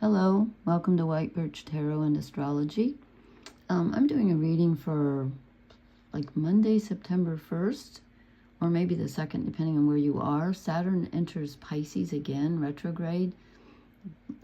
Hello, welcome to White Birch Tarot and Astrology. I'm doing a reading for like Monday, September 1st, or maybe the 2nd, depending on where you are. Saturn enters Pisces again, retrograde,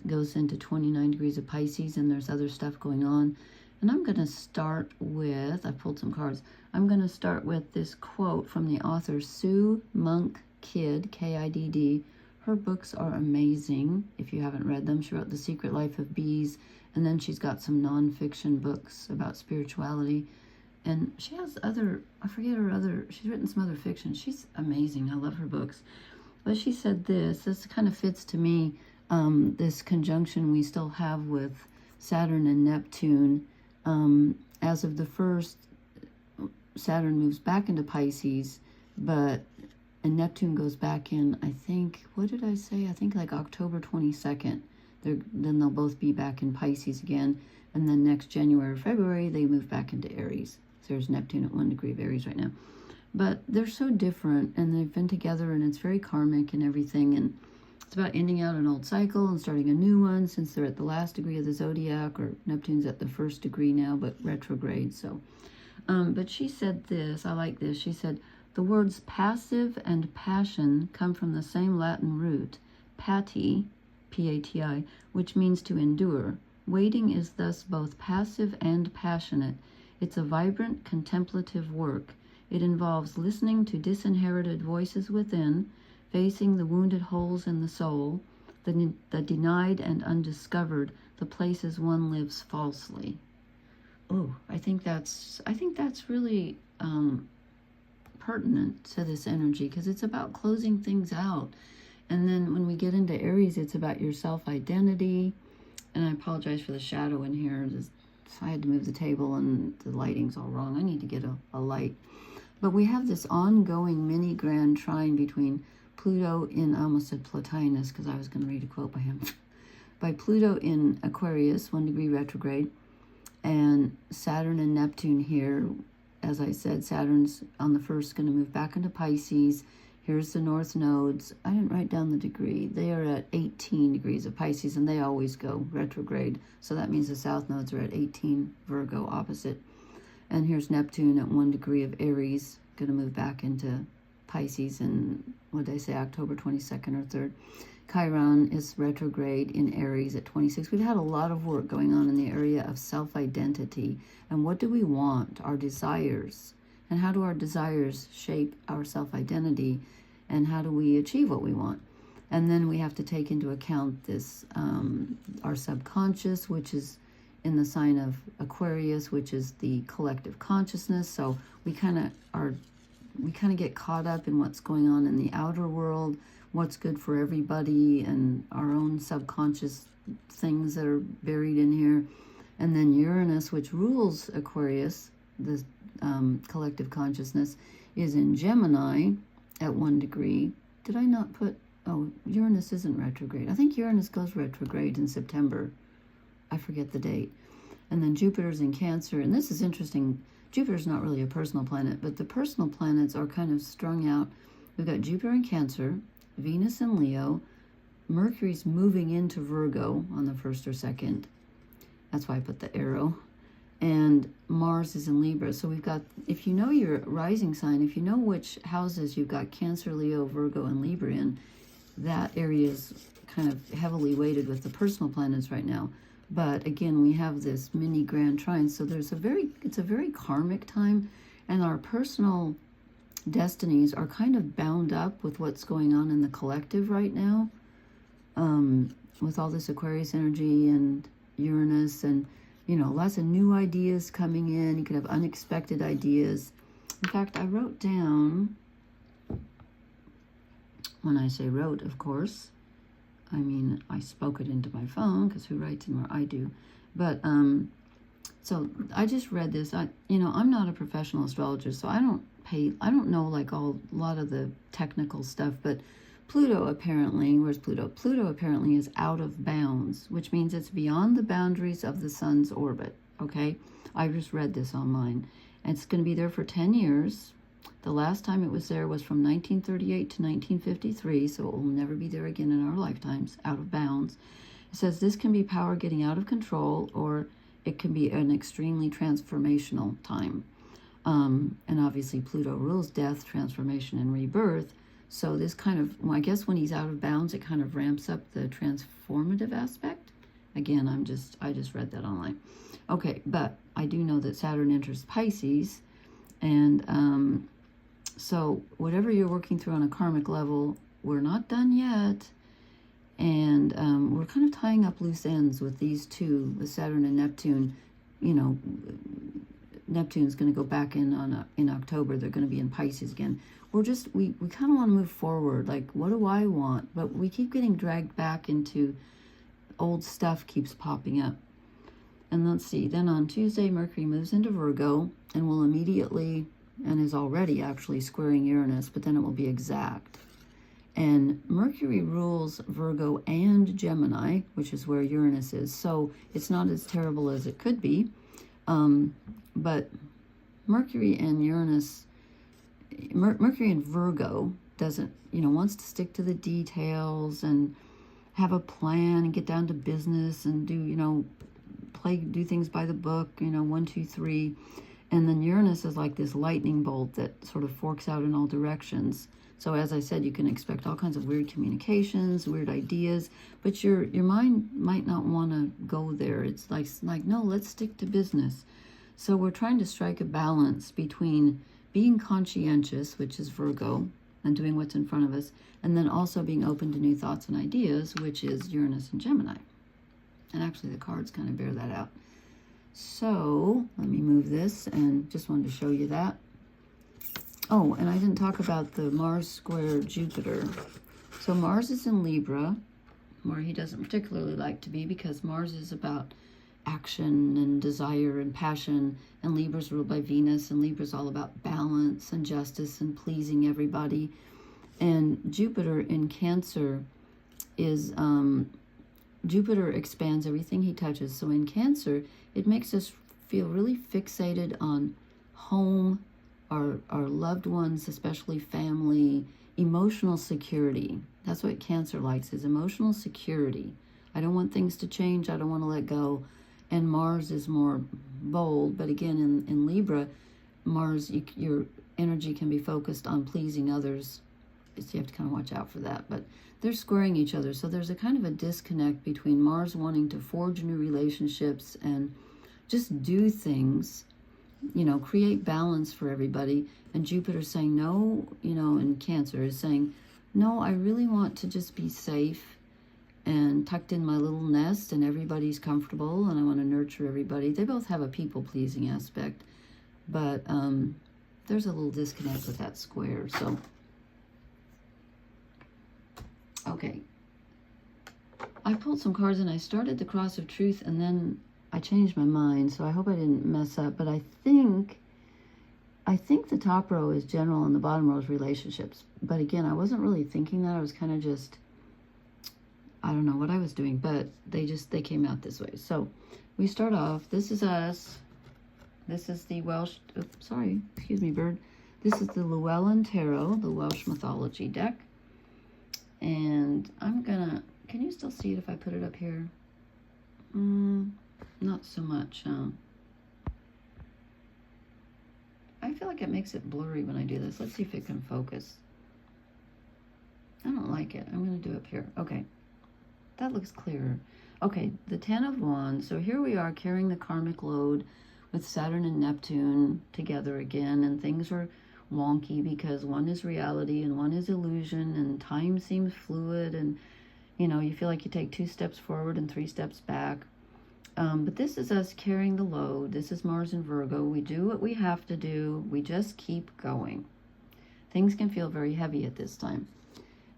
goes into 29 degrees of Pisces, and there's other stuff going on. And I'm going to start with, I pulled some cards, I'm going to start with this quote from the author Sue Monk Kidd, Kidd. Her books are amazing. If you haven't read them, she wrote The Secret Life of Bees, and then she's got some nonfiction books about spirituality. And she has other, I forget her other, she's written some other fiction. She's amazing. I love her books. But she said this kind of fits to me, this conjunction we still have with Saturn and Neptune. As of the 1st, Saturn moves back into Pisces, and Neptune goes back in, I think, what did I say? I think like October 22nd. Then they'll both be back in Pisces again. And then next January or February, they move back into Aries. So there's Neptune at 1 degree of Aries right now. But they're so different, and they've been together, and it's very karmic and everything. And it's about ending out an old cycle and starting a new one, since they're at the last degree of the zodiac, or Neptune's at the 1st degree now, but retrograde. So, but she said this, I like this. She said, the words passive and passion come from the same Latin root, pati, P-A-T-I, which means to endure. Waiting is thus both passive and passionate. It's a vibrant, contemplative work. It involves listening to disinherited voices within, facing the wounded holes in the soul, the denied and undiscovered, the places one lives falsely. Oh, I think that's really pertinent to this energy, because it's about closing things out. And then when we get into Aries, it's about your self-identity. And I apologize for the shadow in here. I had to move the table and the lighting's all wrong. I need to get a light. But we have this ongoing mini grand trine between Pluto in, I almost said Plotinus because I was going to read a quote by him, by Pluto in Aquarius, 1 degree retrograde, and Saturn and Neptune here. As I said, Saturn's on the 1st going to move back into Pisces. Here's the north nodes. I didn't write down the degree. They are at 18 degrees of Pisces, and they always go retrograde. So that means the south nodes are at 18 Virgo opposite. And here's Neptune at 1 degree of Aries, going to move back into Pisces in, what did I say, October 22nd or 3rd. Chiron is retrograde in Aries at 26. We've had a lot of work going on in the area of self-identity. And what do we want? Our desires. And how do our desires shape our self-identity? And how do we achieve what we want? And then we have to take into account this, our subconscious, which is in the sign of Aquarius, which is the collective consciousness. So we kind of get caught up in what's going on in the outer world, what's good for everybody, and our own subconscious things that are buried in here. And then Uranus, which rules Aquarius, the collective consciousness, is in Gemini at 1 degree. Did I not put, oh, Uranus isn't retrograde. I think Uranus goes retrograde in September. I forget the date. And then Jupiter's in Cancer, and this is interesting. Jupiter's not really a personal planet, but the personal planets are kind of strung out. We've got Jupiter in Cancer, Venus in Leo, Mercury's moving into Virgo on the 1st or 2nd. That's why I put the arrow. And Mars is in Libra. So we've got, if you know your rising sign, if you know which houses you've got Cancer, Leo, Virgo, and Libra in, that area is kind of heavily weighted with the personal planets right now. But again, we have this mini grand trine. So it's a very karmic time, and our personal destinies are kind of bound up with what's going on in the collective right now, with all this Aquarius energy and Uranus, and lots of new ideas coming in. You could have unexpected ideas. In fact, I wrote down, when I say wrote, of course, I mean I spoke it into my phone, because who writes anymore? I do. But so I just read this. I'm not a professional astrologer, so I don't know like a lot of the technical stuff, but Pluto apparently, where's Pluto? Pluto apparently is out of bounds, which means it's beyond the boundaries of the sun's orbit, okay? I just read this online. And it's going to be there for 10 years. The last time it was there was from 1938 to 1953, so it will never be there again in our lifetimes, out of bounds. It says this can be power getting out of control, or it can be an extremely transformational time. And obviously Pluto rules death, transformation, and rebirth. So this kind of, well, I guess when he's out of bounds, it kind of ramps up the transformative aspect. Again, I just read that online. Okay, but I do know that Saturn enters Pisces, and so whatever you're working through on a karmic level, we're not done yet. And we're kind of tying up loose ends with these two, with Saturn and Neptune. You know, Neptune's going to go back in October. They're going to be in Pisces again. We kind of want to move forward. Like, what do I want? But we keep getting dragged back into old stuff keeps popping up. And let's see, then on Tuesday, Mercury moves into Virgo and will immediately, and is already actually squaring Uranus, but then it will be exact. And Mercury rules Virgo and Gemini, which is where Uranus is. So it's not as terrible as it could be. But Mercury and Uranus, Mercury in Virgo doesn't, wants to stick to the details and have a plan and get down to business and do, do things by the book, 1, 2, 3. And then Uranus is like this lightning bolt that sort of forks out in all directions. So as I said, you can expect all kinds of weird communications, weird ideas, but your mind might not want to go there. It's like, no, let's stick to business. So we're trying to strike a balance between being conscientious, which is Virgo, and doing what's in front of us, and then also being open to new thoughts and ideas, which is Uranus and Gemini. And actually the cards kind of bear that out. So let me move this, and just wanted to show you that. Oh, and I didn't talk about the Mars square Jupiter. So Mars is in Libra, where he doesn't particularly like to be, because Mars is about action and desire and passion, and Libra's ruled by Venus, and Libra's all about balance and justice and pleasing everybody. And Jupiter in Cancer is, Jupiter expands everything he touches. So in Cancer, it makes us feel really fixated on home, our loved ones, especially family, emotional security. That's what Cancer likes, is emotional security. I don't want things to change. I don't want to let go. And Mars is more bold. But again, in Libra, Mars, your energy can be focused on pleasing others. So you have to kind of watch out for that. But they're squaring each other. So there's a kind of a disconnect between Mars wanting to forge new relationships and just do things, create balance for everybody. And Jupiter saying no, and Cancer is saying, no, I really want to just be safe and tucked in my little nest, and everybody's comfortable, and I want to nurture everybody. They both have a people-pleasing aspect, but there's a little disconnect with that square. So, okay. I pulled some cards, and I started the Cross of Truth, and then I changed my mind, so I hope I didn't mess up, but I think the top row is general and the bottom row is relationships. But again, I wasn't really thinking that. I was kind of just, I don't know what I was doing, but they came out this way. So we start off, this is us. This is the Welsh, excuse me, bird. This is the Llewellyn Tarot, the Welsh mythology deck. And can you still see it if I put it up here? Not so much, I feel like it makes it blurry when I do this. Let's see if it can focus. I don't like it. I'm going to do it up here. Okay. That looks clearer. Okay, the 10 of Wands. So here we are carrying the karmic load with Saturn and Neptune together again. And things are wonky because one is reality and one is illusion. And time seems fluid. And, you feel like you take 2 steps forward and 3 steps back. But this is us carrying the load. This is Mars in Virgo. We do what we have to do. We just keep going. Things can feel very heavy at this time.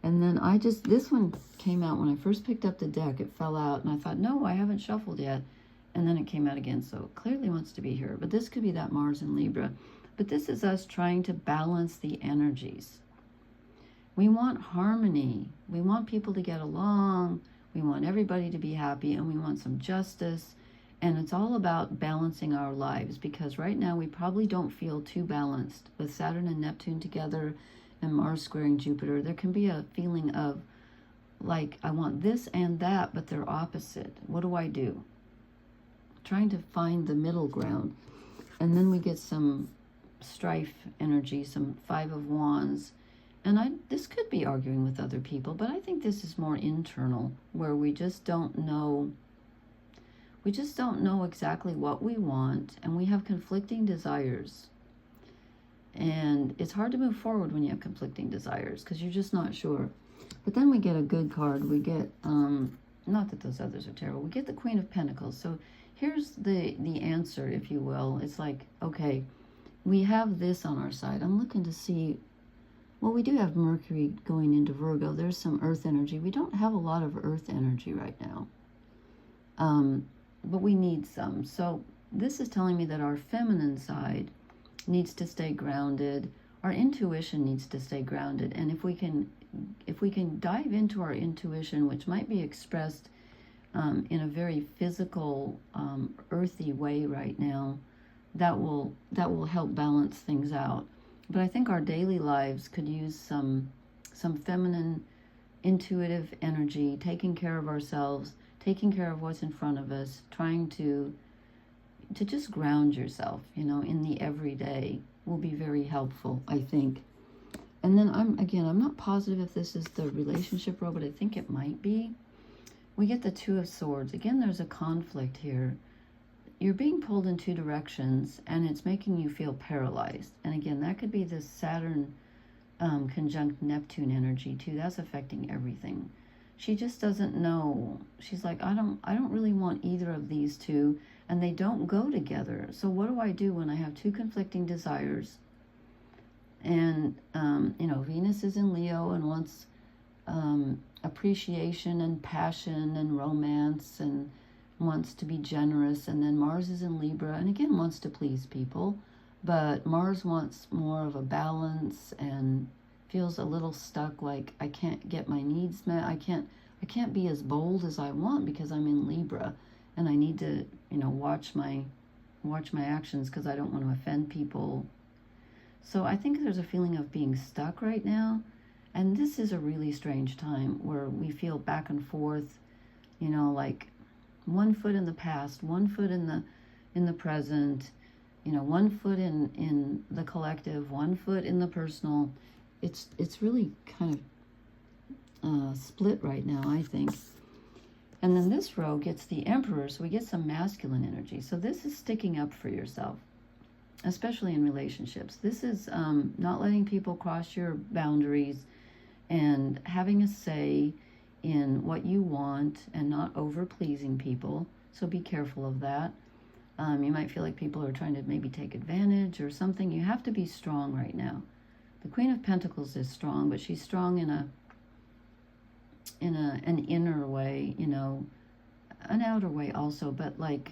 And then this one came out when I first picked up the deck. It fell out, and I thought, no, I haven't shuffled yet. And then it came out again, so it clearly wants to be here. But this could be that Mars in Libra. But this is us trying to balance the energies. We want harmony. We want people to get along. We want everybody to be happy, and we want some justice. And it's all about balancing our lives, because right now we probably don't feel too balanced. With Saturn and Neptune together and Mars squaring Jupiter, there can be a feeling of like I want this and that, but they're opposite. What do I do? Trying to find the middle ground. And then we get some strife energy, some Five of Wands. And this could be arguing with other people, but I think this is more internal, where we just don't know. We just don't know exactly what we want, and we have conflicting desires. And it's hard to move forward when you have conflicting desires, because you're just not sure. But then we get a good card. We get, not that those others are terrible, we get the Queen of Pentacles. So here's the answer, if you will. It's like, okay, we have this on our side. I'm looking to see, well, we do have Mercury going into Virgo. There's some earth energy. We don't have a lot of earth energy right now, but we need some. So this is telling me that our feminine side needs to stay grounded. Our intuition needs to stay grounded. And if we can dive into our intuition, which might be expressed in a very physical, earthy way right now, that will help balance things out. But I think our daily lives could use some feminine, intuitive energy, taking care of ourselves, taking care of what's in front of us, trying to just ground yourself, in the everyday will be very helpful, I think. And then I'm not positive if this is the relationship row, but I think it might be. We get the Two of Swords. Again, there's a conflict here. You're being pulled in two directions, and it's making you feel paralyzed. And again, that could be this Saturn conjunct Neptune energy too. That's affecting everything. She just doesn't know. She's like, I don't really want either of these two, and they don't go together. So what do I do when I have two conflicting desires? And Venus is in Leo and wants appreciation and passion and romance, and wants to be generous. And then Mars is in Libra and again wants to please people, but Mars wants more of a balance and feels a little stuck, like I can't get my needs met. I can't be as bold as I want because I'm in Libra, and I need to watch my actions because I don't want to offend people. So I think there's a feeling of being stuck right now. And this is a really strange time where we feel back and forth, like one foot in the past, one foot in the present, one foot in the collective, one foot in the personal. It's really kind of split right now, I think. And then this row gets the Emperor, so we get some masculine energy. So this is sticking up for yourself, especially in relationships. This is not letting people cross your boundaries and having a say in what you want and not over-pleasing people. So be careful of that. You might feel like people are trying to maybe take advantage or something. You have to be strong right now. The Queen of Pentacles is strong, but she's strong in an inner way, an outer way also, but like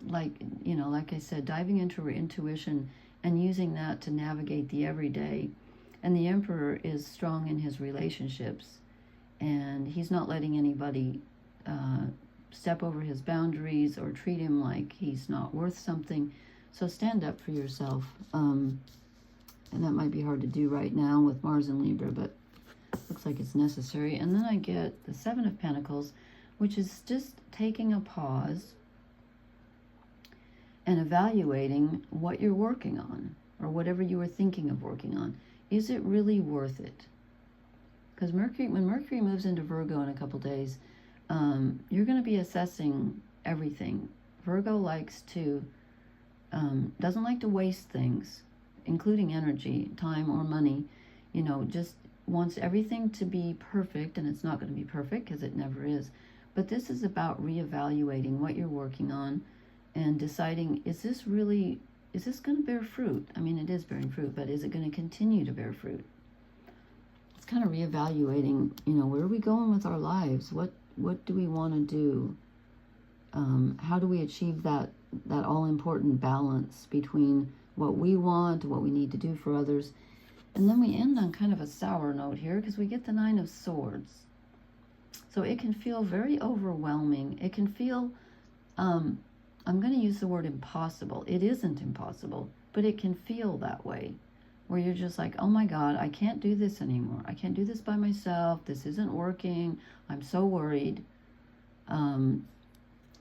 I said, diving into her intuition and using that to navigate the everyday. And the Emperor is strong in his relationships, and he's not letting anybody step over his boundaries or treat him like he's not worth something. So stand up for yourself. And that might be hard to do right now with Mars and Libra, but looks like it's necessary. And then I get the Seven of Pentacles, which is just taking a pause and evaluating what you're working on, or whatever you were thinking of working on. Is it really worth it? Because when Mercury moves into Virgo in a couple days, you're going to be assessing everything. Virgo doesn't like to waste things, including energy, time, or money. Just wants everything to be perfect, and it's not going to be perfect because it never is. But this is about reevaluating what you're working on and deciding, is this going to bear fruit? I mean, it is bearing fruit, but is it going to continue to bear fruit? It's kind of reevaluating, where are we going with our lives? What do we want to do? How do we achieve that all-important balance between what we want, what we need to do for others? And then we end on kind of a sour note here because we get the Nine of Swords. So it can feel very overwhelming. It can feel, I'm going to use the word impossible. It isn't impossible, but it can feel that way. where you're just like, oh my God, I can't do this anymore. I can't do this by myself. This isn't working. I'm so worried.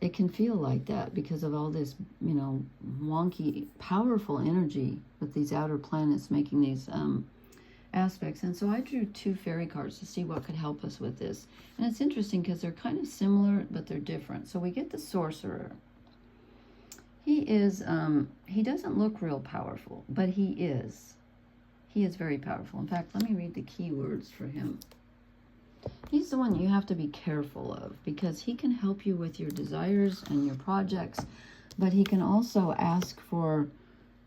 It can feel like that because of all this, wonky, powerful energy with these outer planets making these aspects. And so I drew 2 fairy cards to see what could help us with this. And it's interesting because they're kind of similar, but they're different. So we get the Sorcerer. He is, he doesn't look real powerful, but he is. He is very powerful. In fact, let me read the keywords for him. He's the one you have to be careful of because he can help you with your desires and your projects, but he can also ask for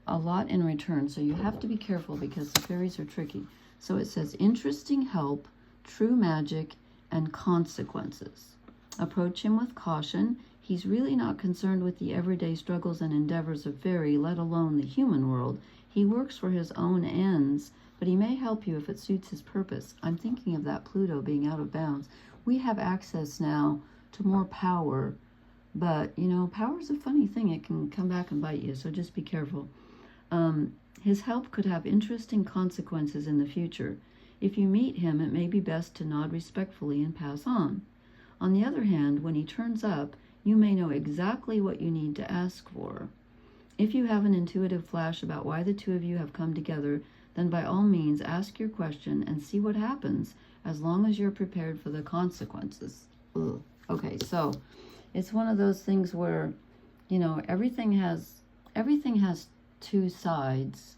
a lot in return. So you have to be careful because the fairies are tricky. So it says interesting help, true magic, and consequences. Approach him with caution. He's really not concerned with the everyday struggles and endeavors of fairy, let alone the human world. He works for his own ends, but he may help you if it suits his purpose. I'm thinking of that Pluto being out of bounds. We have access now to more power, but, power is a funny thing. It can come back and bite you, so just be careful. His help could have interesting consequences in the future. If you meet him, it may be best to nod respectfully and pass on. On the other hand, when he turns up, you may know exactly what you need to ask for. If you have an intuitive flash about why the 2 of you have come together, then by all means ask your question and see what happens, as long as you're prepared for the consequences. Ugh. Okay, so it's one of those things where, everything has 2 sides,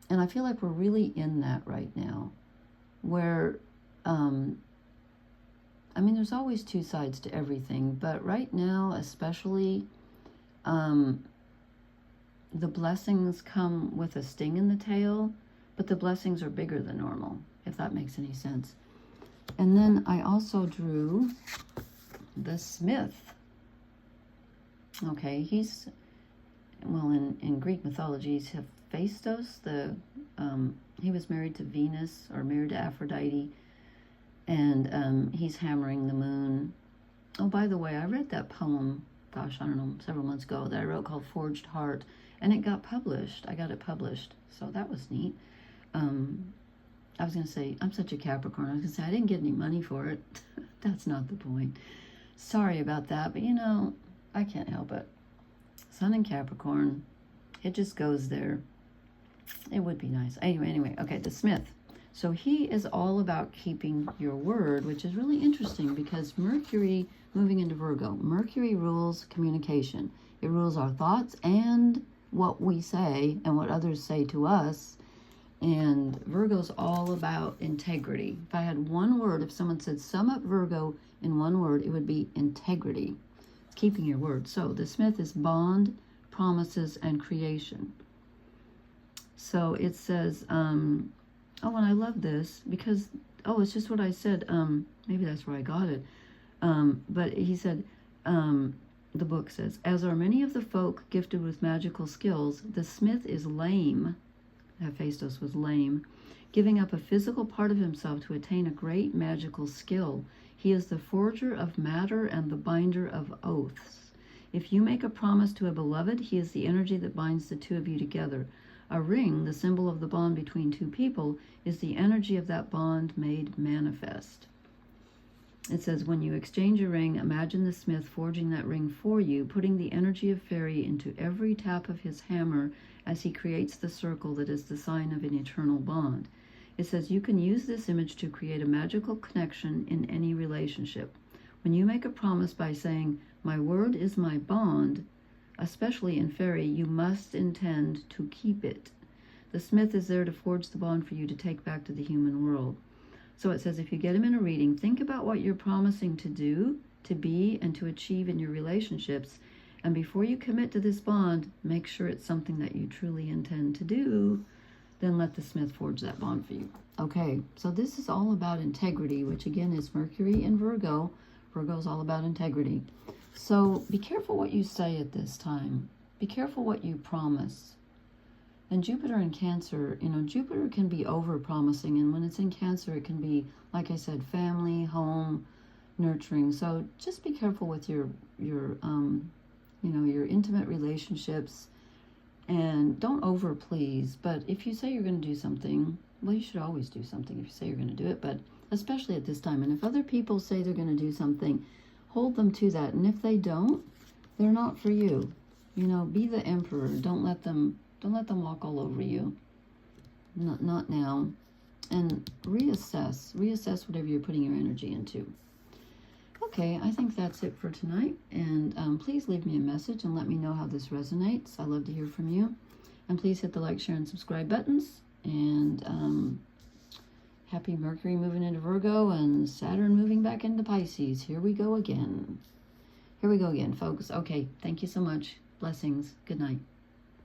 and I feel like we're really in that right now, where, there's always 2 sides to everything, but right now, especially, the blessings come with a sting in the tail, but the blessings are bigger than normal, if that makes any sense. And then I also drew the Smith. Okay, he's, in Greek mythology, he's Hephaestus. He was married to Venus, or married to Aphrodite, and he's hammering the moon. Oh, by the way, I read that poem, gosh, I don't know, several months ago, that I wrote called Forged Heart, and it got published. I got it published, so that was neat. I was going to say, I'm such a Capricorn. I was going to say, I didn't get any money for it. That's not the point. Sorry about that, but I can't help it. Sun in Capricorn, it just goes there. It would be nice. Anyway, okay, the Smith. So he is all about keeping your word, which is really interesting because Mercury, moving into Virgo, Mercury rules communication. It rules our thoughts and what we say and what others say to us. And Virgo's all about integrity. If I had one word, if someone said sum up Virgo in one word, it would be integrity. Keeping your word. So the Smith is bond, promises, and creation. So it says, and I love this because, it's just what I said. Maybe that's where I got it. But he said, the book says, as are many of the folk gifted with magical skills, the Smith is lame. Hephaestus was lame, giving up a physical part of himself to attain a great magical skill. He is the forger of matter and the binder of oaths. If you make a promise to a beloved, he is the energy that binds the 2 of you together. A ring, the symbol of the bond between 2 people, is the energy of that bond made manifest. It says, when you exchange a ring, imagine the Smith forging that ring for you, putting the energy of fairy into every tap of his hammer as he creates the circle that is the sign of an eternal bond. It says you can use this image to create a magical connection in any relationship. When you make a promise by saying, my word is my bond, especially in fairy, you must intend to keep it. The Smith is there to forge the bond for you to take back to the human world. So it says if you get him in a reading, think about what you're promising to do, to be, and to achieve in your relationships. And before you commit to this bond, make sure it's something that you truly intend to do. Then let the Smith forge that bond for you. Okay, so this is all about integrity, which again is Mercury in Virgo. Virgo is all about integrity. So be careful what you say at this time. Be careful what you promise. And Jupiter in Cancer, Jupiter can be over-promising, and when it's in Cancer, it can be, like I said, family, home, nurturing. So just be careful with your intimate relationships And don't over please. But if you say you're going to do something, well, you should always do something if you say you're going to do it, but especially at this time. And if other people say they're going to do something, hold them to that. And if they don't, they're not for you. You know, be the emperor. Don't let them walk all over you. Not now. And reassess whatever you're putting your energy into. Okay, I think that's it for tonight. And please leave me a message and let me know how this resonates. I love to hear from you. And please hit the like, share, and subscribe buttons. And happy Mercury moving into Virgo and Saturn moving back into Pisces. Here we go again. Here we go again, folks. Okay, thank you so much. Blessings. Good night.